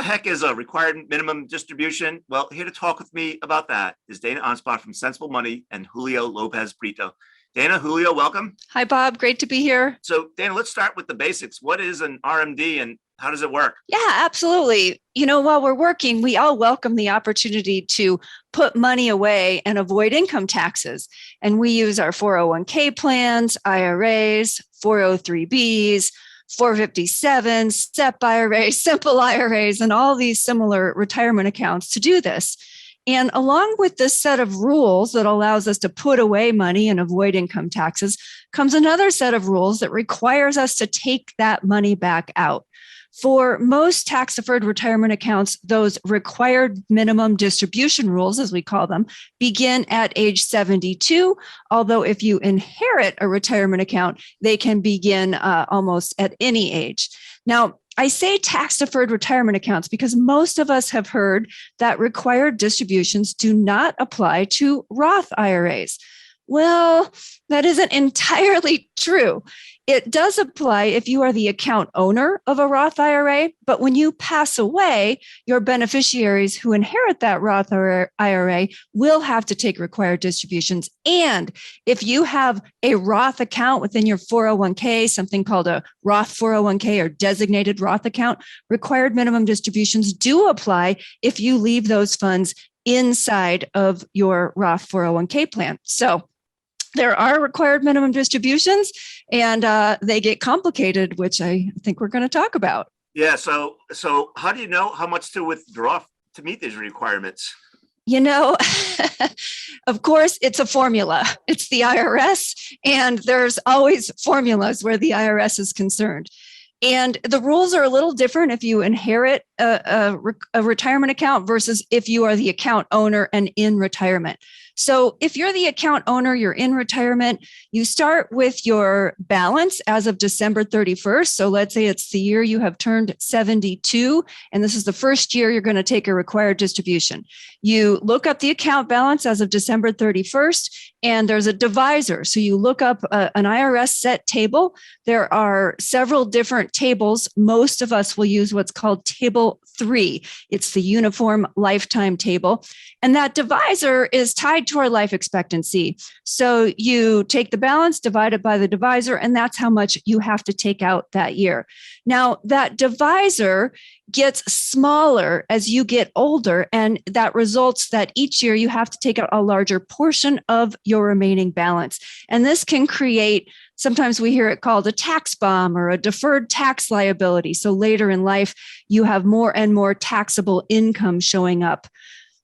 heck is a required minimum distribution? Well, here to talk with me about that is Dana Anspach from Sensible Money and Julio Lopez Brito. Dana, Julio, welcome. Hi, Bob. Great to be here. So, Dana, let's start with the basics. What is an RMD and how does it work? Yeah, absolutely. While we're working, we all welcome the opportunity to put money away and avoid income taxes. And we use our 401k plans, IRAs, 403bs, 457s, SEP IRAs, simple IRAs, and all these similar retirement accounts to do this. And along with this set of rules that allows us to put away money and avoid income taxes comes another set of rules that requires us to take that money back out. For most tax-deferred retirement accounts, those required minimum distribution rules, as we call them, begin at age 72, although if you inherit a retirement account, they can begin almost at any age. Now, I say tax-deferred retirement accounts because most of us have heard that required distributions do not apply to Roth IRAs. Well, that isn't entirely true. It does apply if you are the account owner of a Roth IRA, but when you pass away, your beneficiaries who inherit that Roth IRA will have to take required distributions. And if you have a Roth account within your 401k, something called a Roth 401k or designated Roth account, required minimum distributions do apply if you leave those funds inside of your Roth 401k plan. So there are required minimum distributions, and they get complicated, which I think we're going to talk about. Yeah. So how do you know how much to withdraw to meet these requirements? Of course, it's a formula. It's the IRS, and there's always formulas where the IRS is concerned. And the rules are a little different if you inherit a retirement account versus if you are the account owner and in retirement. So if you're the account owner, you're in retirement, you start with your balance as of December 31st. So let's say it's the year you have turned 72, and this is the first year you're going to take a required distribution. You look up the account balance as of December 31st, and there's a divisor. So you look up an IRS set table. There are several different tables. Most of us will use what's called Table 3. It's the Uniform Lifetime Table. And that divisor is tied to our life expectancy. So you take the balance, divide it by the divisor, and that's how much you have to take out that year. Now, that divisor gets smaller as you get older, and that results that each year you have to take out a larger portion of your remaining balance. And this can create, sometimes we hear it called a tax bomb or a deferred tax liability. So later in life, you have more and more taxable income showing up.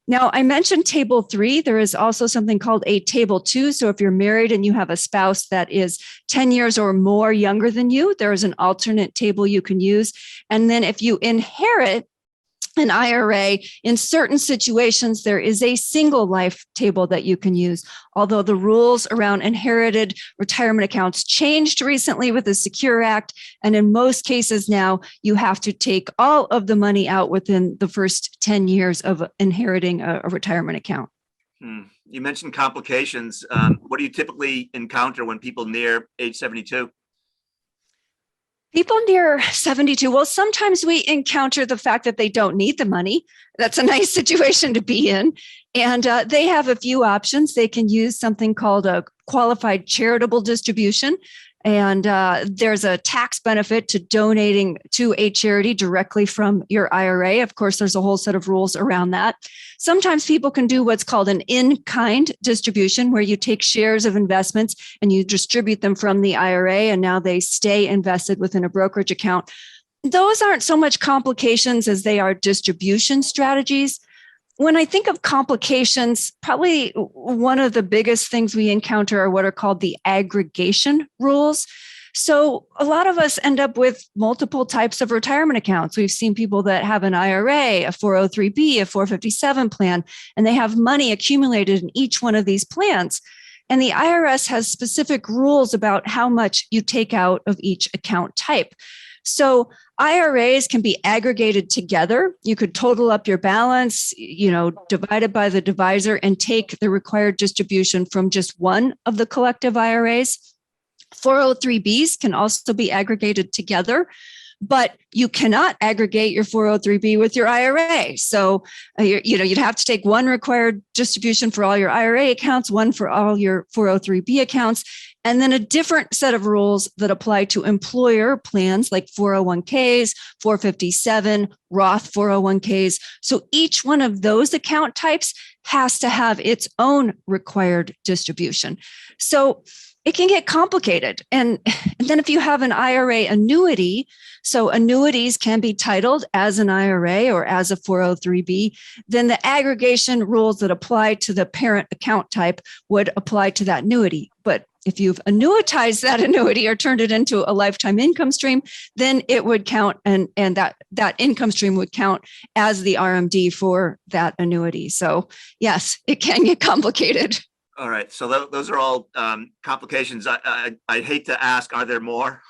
Now, I mentioned Table 3. There is also something called a Table 2. So if you're married and you have a spouse that is 10 years or more younger than you, there is an alternate table you can use. And then if you inherit an IRA, in certain situations, there is a single life table that you can use. Although the rules around inherited retirement accounts changed recently with the Secure Act. And in most cases now, you have to take all of the money out within the first 10 years of inheriting a retirement account. You mentioned complications. What do you typically encounter when people near age 72? People near 72, well, sometimes we encounter the fact that they don't need the money. That's a nice situation to be in. And they have a few options. They can use something called a qualified charitable distribution. And there's a tax benefit to donating to a charity directly from your IRA. Of course, there's a whole set of rules around that. Sometimes people can do what's called an in-kind distribution, where you take shares of investments and you distribute them from the IRA, and now they stay invested within a brokerage account. Those aren't so much complications as they are distribution strategies. When I think of complications, probably one of the biggest things we encounter are what are called the aggregation rules. So a lot of us end up with multiple types of retirement accounts. We've seen people that have an IRA, a 403b, a 457 plan, and they have money accumulated in each one of these plans. And the IRS has specific rules about how much you take out of each account type. So IRAs can be aggregated together. You could total up your balance, divide it by the divisor and take the required distribution from just one of the collective IRAs. 403Bs can also be aggregated together. but you cannot aggregate your 403b with your IRA. So, you'd have to take one required distribution for all your IRA accounts, one for all your 403b accounts, and then a different set of rules that apply to employer plans like 401ks, 457, Roth 401ks. So each one of those account types has to have its own required distribution. So it can get complicated. And then if you have an IRA annuity, so annuities can be titled as an IRA or as a 403b, then the aggregation rules that apply to the parent account type would apply to that annuity. But if you've annuitized that annuity or turned it into a lifetime income stream, then it would count, and that income stream would count as the RMD for that annuity. So yes, it can get complicated. All right. So those are all complications. I hate to ask, are there more?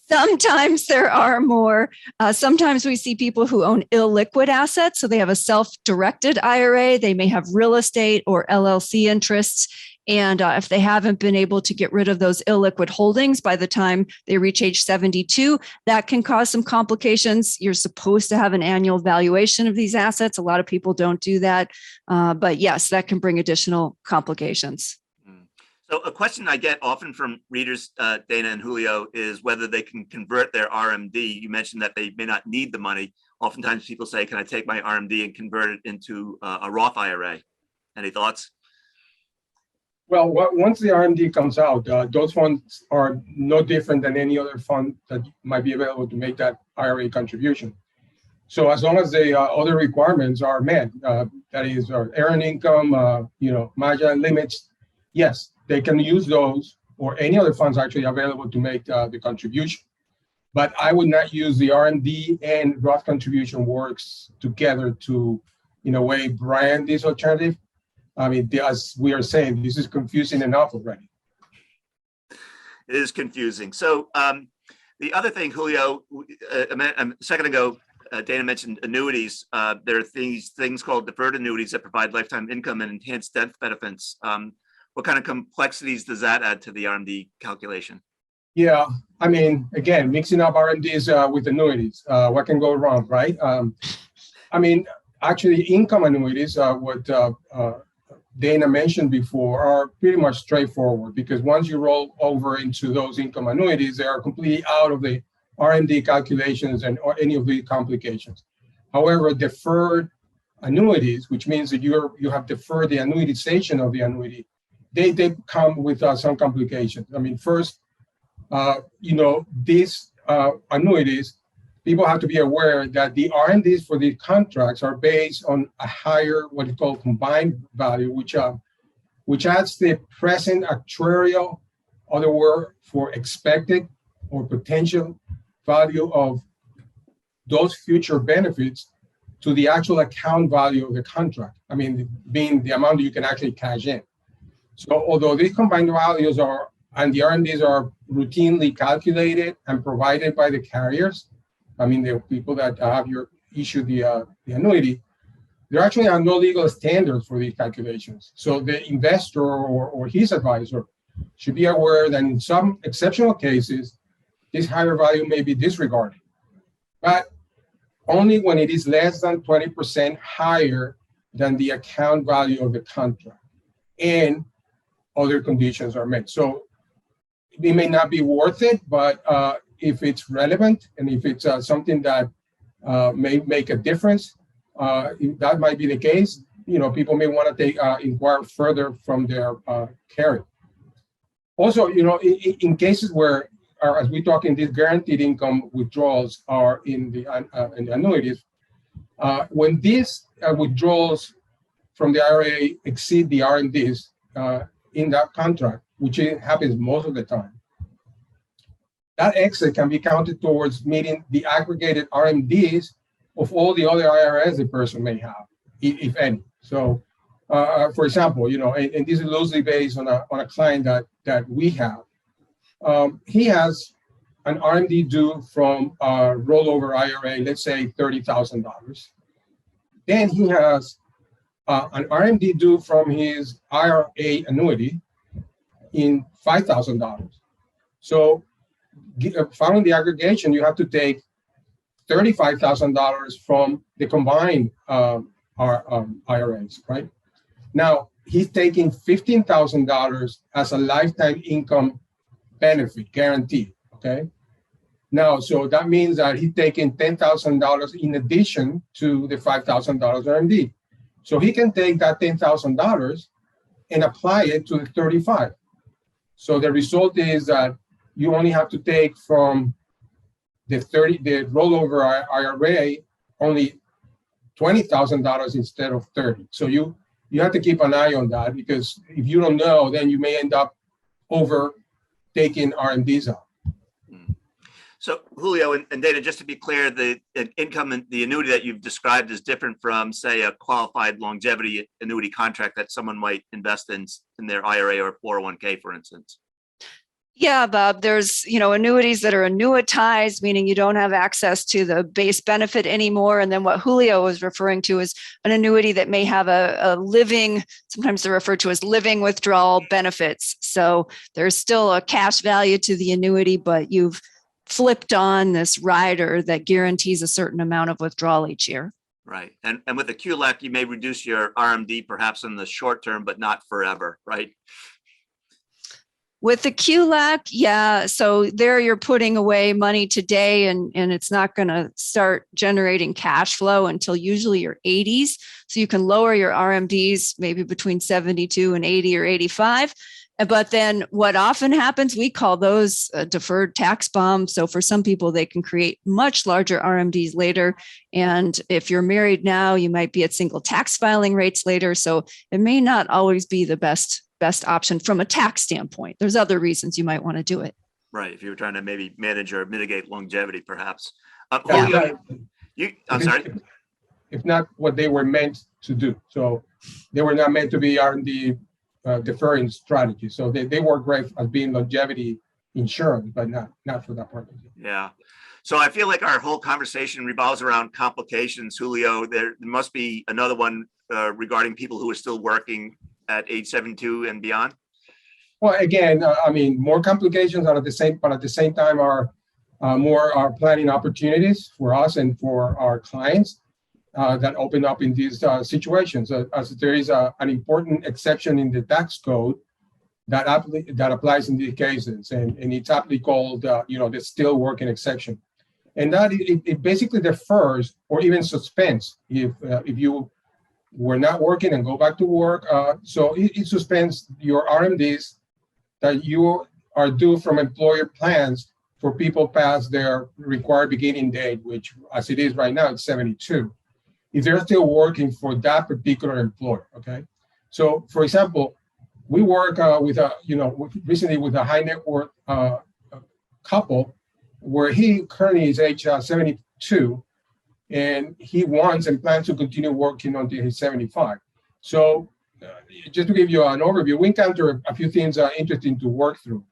Sometimes there are more. Sometimes we see people who own illiquid assets. So they have a self-directed IRA. They may have real estate or LLC interests. And if they haven't been able to get rid of those illiquid holdings by the time they reach age 72, that can cause some complications. You're supposed to have an annual valuation of these assets. A lot of people don't do that. But yes, that can bring additional complications. So a question I get often from readers, Dana and Julio, is whether they can convert their RMD. You mentioned that they may not need the money. Oftentimes people say, can I take my RMD and convert it into a Roth IRA? Any thoughts? Well, once the RMD comes out, those funds are no different than any other fund that might be available to make that IRA contribution. So as long as the other requirements are met, that is earned income, margin limits, yes, they can use those or any other funds actually available to make the contribution. But I would not use the RMD and Roth contribution works together to, in a way, brand this alternative. I mean, as we are saying, this is confusing enough already. It is confusing. So the other thing, Julio, a second ago, Dana mentioned annuities. There are things called deferred annuities that provide lifetime income and enhanced death benefits. What kind of complexities does that add to the RMD calculation? Yeah, I mean, again, mixing up RMDs with annuities, what can go wrong, right? I mean, actually, income annuities, what Dana mentioned before, are pretty much straightforward because once you roll over into those income annuities, they are completely out of the RMD calculations and or any of the complications. However, deferred annuities, which means that you have deferred the annuitization of the annuity, they come with some complications. I mean, first, these annuities, people have to be aware that the RMDs for the contracts are based on a higher, what is called combined value, which adds the present actuarial, other word for expected or potential value of those future benefits to the actual account value of the contract. I mean, being the amount that you can actually cash in. So although these combined values and the RMDs are routinely calculated and provided by the carriers, I mean, the people that have issued the annuity, there actually are no legal standards for these calculations. So the investor or his advisor should be aware that in some exceptional cases, this higher value may be disregarded, but only when it is less than 20% higher than the account value of the contract and other conditions are met. So it may not be worth it, but if it's relevant and if it's something that may make a difference, if that might be the case. People may want to inquire further from their carrier. Also, in cases where, as we talk in these guaranteed income withdrawals are in the annuities, when these withdrawals from the IRA exceed the RMDs in that contract, which happens most of the time, that exit can be counted towards meeting the aggregated RMDs of all the other IRS the person may have, if any. So, for example, and this is loosely based on a client that we have. He has an RMD due from a rollover IRA, let's say $30,000. Then he has an RMD due from his IRA annuity in $5,000. So following the aggregation, you have to take $35,000 from the combined IRAs, right? Now, he's taking $15,000 as a lifetime income benefit guaranteed, okay? Now, so that means that he's taking $10,000 in addition to the $5,000 RMD. So he can take that $10,000 and apply it to the 35. So the result is that you only have to take from the rollover IRA only $20,000 instead of 30. So you have to keep an eye on that, because if you don't know, then you may end up over taking RMDs out. So Julio and Dana, just to be clear, the income and the annuity that you've described is different from, say, a qualified longevity annuity contract that someone might invest in their IRA or 401k, for instance. Yeah, Bob, there's, annuities that are annuitized, meaning you don't have access to the base benefit anymore. And then what Julio was referring to is an annuity that may have a living, sometimes they're referred to as living withdrawal benefits. So there's still a cash value to the annuity, but you've flipped on this rider that guarantees a certain amount of withdrawal each year. Right. And with the QLAC, you may reduce your RMD perhaps in the short term, but not forever, right? With the QLAC, yeah. So there you're putting away money today, and it's not going to start generating cash flow until usually your 80s. So you can lower your RMDs maybe between 72 and 80 or 85. But then what often happens, we call those deferred tax bombs. So for some people, they can create much larger RMDs later. And if you're married now, you might be at single tax filing rates later. So it may not always be the best option from a tax standpoint. There's other reasons you might want to do it. Right. If you were trying to maybe manage or mitigate longevity, perhaps. Yeah. Julio, I'm sorry. If not what they were meant to do. So they were not meant to be R&D deferring strategy. So they work great as being longevity insurance, but not for that purpose. Yeah. So I feel like our whole conversation revolves around complications. Julio, there must be another one regarding people who are still working at age 72 and beyond. Well, again, more complications are at the same time are more planning opportunities for us and for our clients that open up in these situations. As there is an important exception in the tax code that applies in these cases, and it's aptly called the still working exception, and that it basically defers or even suspends if you were not working and go back to work. So it suspends your RMDs that you are due from employer plans for people past their required beginning date, which as it is right now, it's 72. If they're still working for that particular employer, okay? So for example, we work recently with a high net worth couple where he currently is age 72, and he wants and plans to continue working until he's 75. So just to give you an overview, we encounter a few things interesting to work through.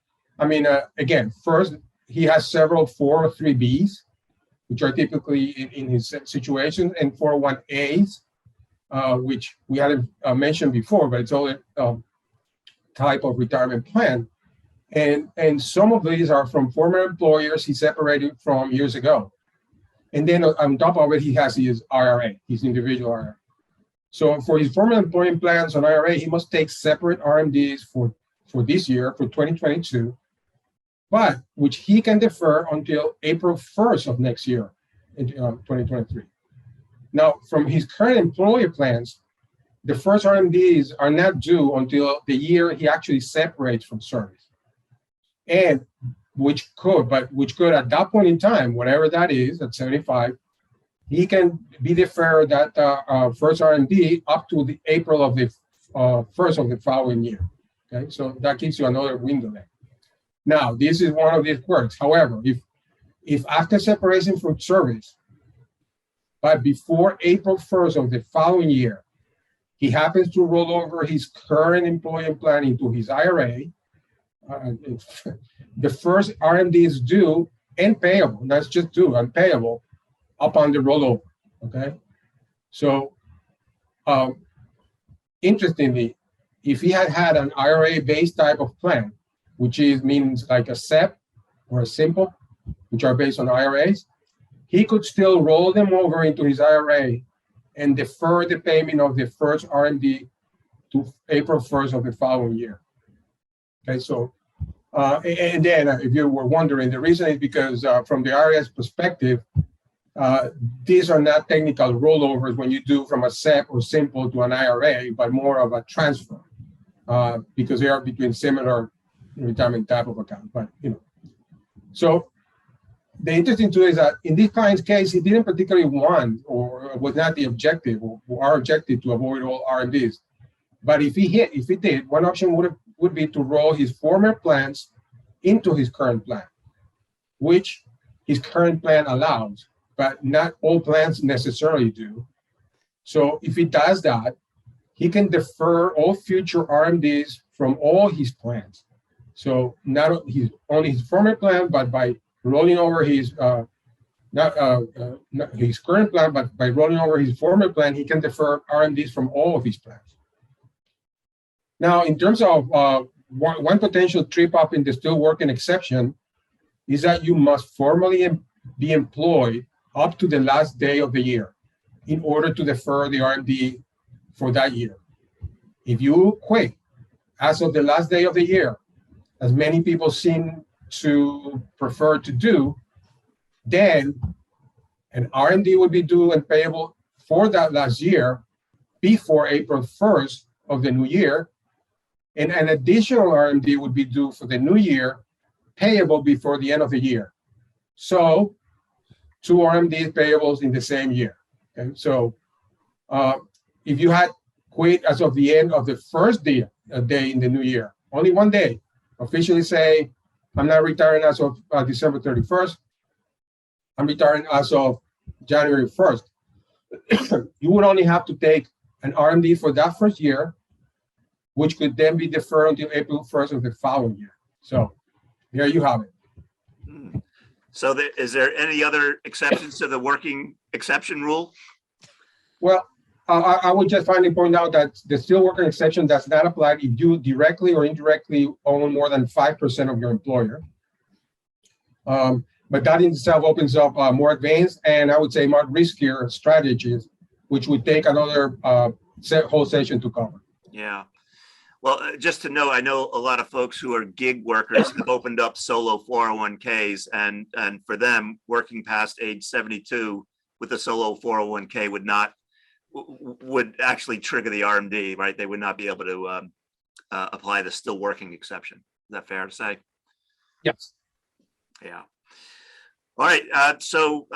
Again, first, he has several 403Bs, which are typically in his situation, and 401As, which we hadn't mentioned before, but it's all a type of retirement plan. And some of these are from former employers he separated from years ago. And then on top of it, he has his IRA, his individual IRA. So for his former employment plans on IRA, he must take separate RMDs for this year, for 2022, but which he can defer until April 1st of next year, in 2023. Now, from his current employer plans, the first RMDs are not due until the year he actually separates from service. And which could at that point in time, whatever that is, at 75, he can be deferred that first RMD up to the April of the first of the following year. Okay, so that gives you another window there. Now, this is one of these quirks. However, if after separation from service, but before April 1st of the following year, he happens to roll over his current employment plan into his IRA, the first RMD is due and payable. That's just due and payable upon the rollover. Okay, so interestingly, if he had an IRA-based type of plan, which means like a SEP or a simple, which are based on IRAs, he could still roll them over into his IRA and defer the payment of the first RMD to April 1st of the following year. Okay, so, and then if you were wondering, the reason is because from the IRS perspective, these are not technical rollovers when you do from a SEP or simple to an IRA, but more of a transfer because they are between similar retirement type of account. But, so the interesting thing is that in this client's case, he didn't particularly want or was not the objective or our objective to avoid all RMDs. But if he did, one option would be to roll his former plans into his current plan, which his current plan allows, but not all plans necessarily do. So if he does that, he can defer all future RMDs from all his plans. So not only his former plan, but by rolling over his not his current plan, but by rolling over his former plan, he can defer RMDs from all of his plans. Now, in terms of one potential trip up in the still working exception is that you must formally be employed up to the last day of the year in order to defer the RMD for that year. If you quit as of the last day of the year, as many people seem to prefer to do, then an RMD would be due and payable for that last year before April 1st of the new year, and an additional RMD would be due for the new year, payable before the end of the year. So 2 RMDs payables in the same year. Okay, so if you had quit as of the end of the first day in the new year, only one day, officially say, I'm not retiring as of December 31st, I'm retiring as of January 1st. You would only have to take an RMD for that first year, which could then be deferred until April 1st of the following year. So there you have it. So is there any other exceptions to the working exception rule? Well, I would just finally point out that the still working exception does not apply if you directly or indirectly own more than 5% of your employer. But that in itself opens up more advanced and I would say more riskier strategies, which would take another whole session to cover. Yeah. Well, just to know, I know a lot of folks who are gig workers have opened up solo 401ks, and for them, working past age 72 with a solo 401k would actually trigger the RMD, right? They would not be able to apply the still working exception. Is that fair to say? Yes. Yeah. All right. So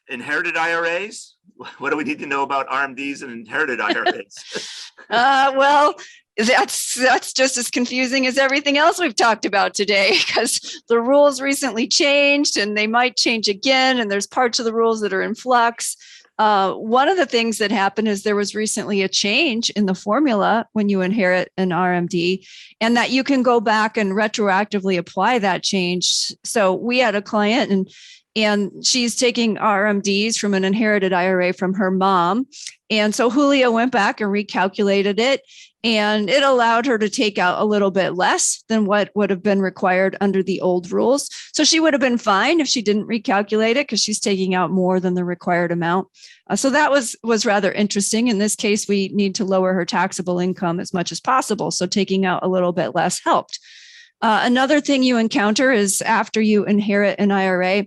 inherited IRAs. What do we need to know about RMDs and inherited IRAs? Well, that's just as confusing as everything else we've talked about today, because the rules recently changed and they might change again. And there's parts of the rules that are in flux. One of the things that happened is there was recently a change in the formula when you inherit an RMD, and that you can go back and retroactively apply that change. So we had a client and she's taking RMDs from an inherited IRA from her mom. And so Julio went back and recalculated it, and it allowed her to take out a little bit less than what would have been required under the old rules. So she would have been fine if she didn't recalculate it because she's taking out more than the required amount. So that was rather interesting. In this case, we need to lower her taxable income as much as possible. So taking out a little bit less helped. Another thing you encounter is after you inherit an IRA,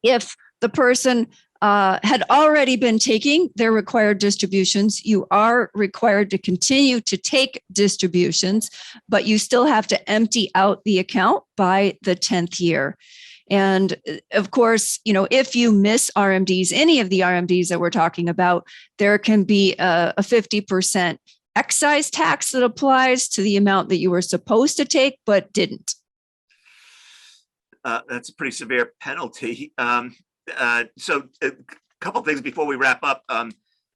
if the person had already been taking their required distributions, you are required to continue to take distributions, but you still have to empty out the account by the 10th year. And of course, if you miss RMDs, any of the RMDs that we're talking about, there can be a 50% excise tax that applies to the amount that you were supposed to take but didn't. That's a pretty severe penalty. So a couple of things before we wrap up.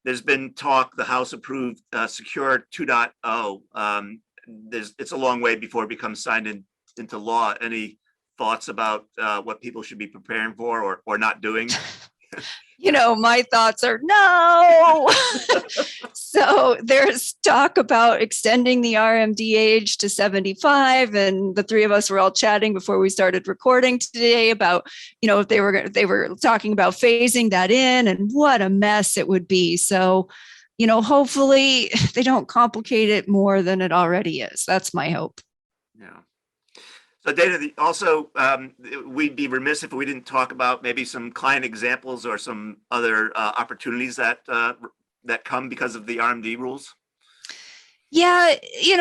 There's been talk, the House approved Secure 2.0. It's a long way before it becomes signed into law. Any thoughts about what people should be preparing for or not doing? My thoughts are no. So there's talk about extending the RMD age to 75. And the three of us were all chatting before we started recording today about, if they were talking about phasing that in, and what a mess it would be. So, hopefully they don't complicate it more than it already is. That's my hope. Yeah. So Dana, also, we'd be remiss if we didn't talk about maybe some client examples or some other opportunities that come because of the RMD rules. Yeah,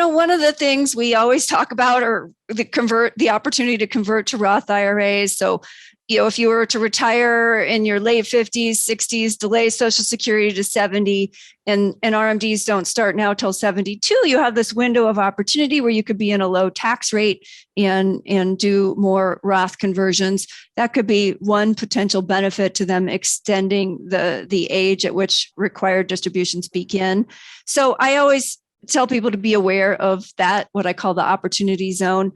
one of the things we always talk about are the opportunity to convert to Roth IRAs. So, if you were to retire in your late 50s, 60s, delay Social Security to 70, and RMDs don't start now till 72, you have this window of opportunity where you could be in a low tax rate and do more Roth conversions. That could be one potential benefit to them, extending the age at which required distributions begin. So I always tell people to be aware of that, what I call the opportunity zone.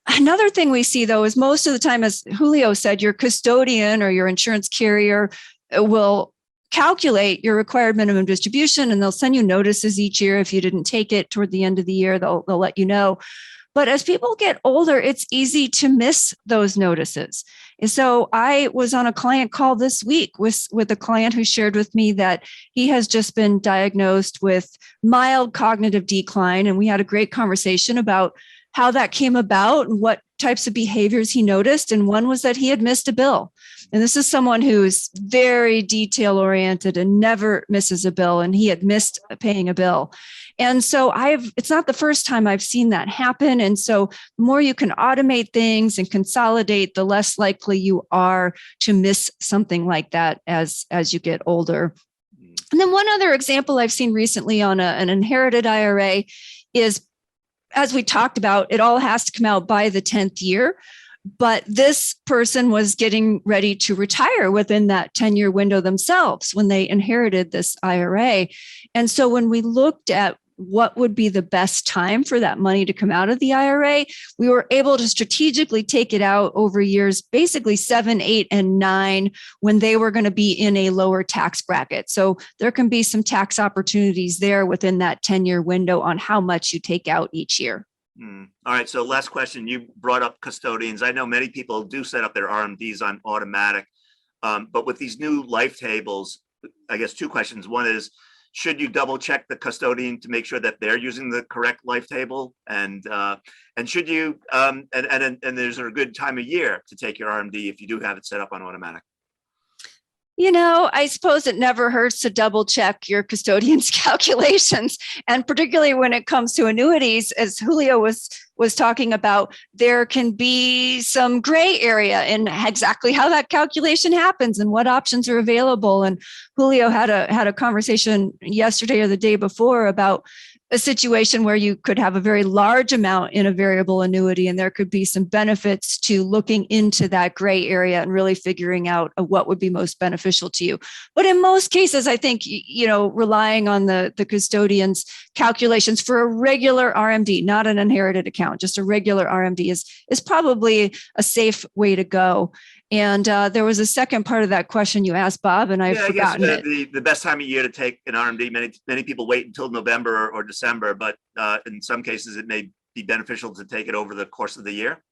Another thing we see, though, is most of the time, as Julio said, your custodian or your insurance carrier will calculate your required minimum distribution, and they'll send you notices each year. If you didn't take it toward the end of the year, they'll let you know. But as people get older, it's easy to miss those notices. And so I was on a client call this week with a client who shared with me that he has just been diagnosed with mild cognitive decline. And we had a great conversation about how that came about and what types of behaviors he noticed. And one was that he had missed a bill. And this is someone who's very detail oriented and never misses a bill. And he had missed paying a bill. And so it's not the first time I've seen that happen. And so the more you can automate things and consolidate, the less likely you are to miss something like that as you get older. And then one other example I've seen recently on an inherited IRA is, as we talked about, it all has to come out by the 10th year. But this person was getting ready to retire within that 10-year window themselves when they inherited this IRA. And so when we looked at what would be the best time for that money to come out of the IRA, we were able to strategically take it out over years, basically 7, 8, and 9, when they were going to be in a lower tax bracket. So there can be some tax opportunities there within that 10-year window on how much you take out each year. All right. So last question, you brought up custodians. I know many people do set up their RMDs on automatic, but with these new life tables, I guess two questions. One is, should you double check the custodian to make sure that they're using the correct life table? And should you, and there's a good time of year to take your RMD if you do have it set up on automatic? I suppose it never hurts to double check your custodian's calculations. And particularly when it comes to annuities, as Julio was talking about, there can be some gray area in exactly how that calculation happens and what options are available. And Julio had a conversation yesterday or the day before about a situation where you could have a very large amount in a variable annuity, and there could be some benefits to looking into that gray area and really figuring out what would be most beneficial to you. But in most cases, I think, relying on the custodian's calculations for a regular RMD, not an inherited account, just a regular RMD is probably a safe way to go. And there was a second part of that question you asked, Bob, and I've forgotten it. The best time of year to take an RMD, many people wait until November or December, but in some cases it may be beneficial to take it over the course of the year.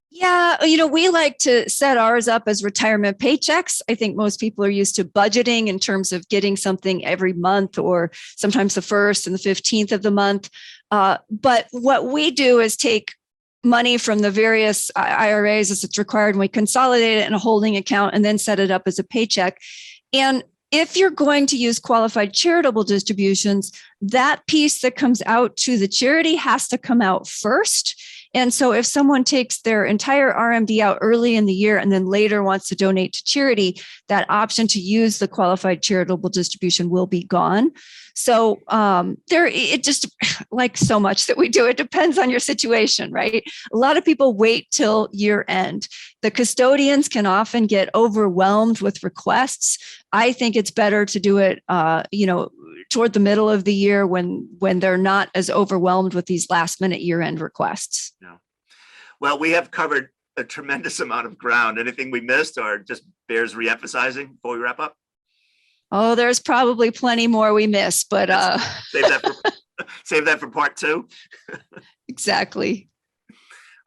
Yeah, we like to set ours up as retirement paychecks. I think most people are used to budgeting in terms of getting something every month, or sometimes the 1st and the 15th of the month. But what we do is take money from the various IRAs as it's required, and we consolidate it in a holding account and then set it up as a paycheck. And if you're going to use qualified charitable distributions, that piece that comes out to the charity has to come out first. And so if someone takes their entire RMD out early in the year and then later wants to donate to charity, that option to use the qualified charitable distribution will be gone. So it just, like so much that we do, it depends on your situation, right? A lot of people wait till year end. The custodians can often get overwhelmed with requests. I think it's better to do it, toward the middle of the year when they're not as overwhelmed with these last minute year end requests. No. Well, we have covered a tremendous amount of ground. Anything we missed or just bears reemphasizing before we wrap up? Oh, there's probably plenty more we miss, but Save that for save that for part 2. exactly.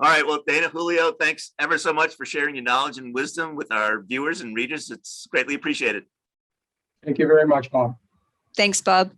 All right. Well, Dana, Julio, thanks ever so much for sharing your knowledge and wisdom with our viewers and readers. It's greatly appreciated. Thank you very much, Bob. Thanks, Bob.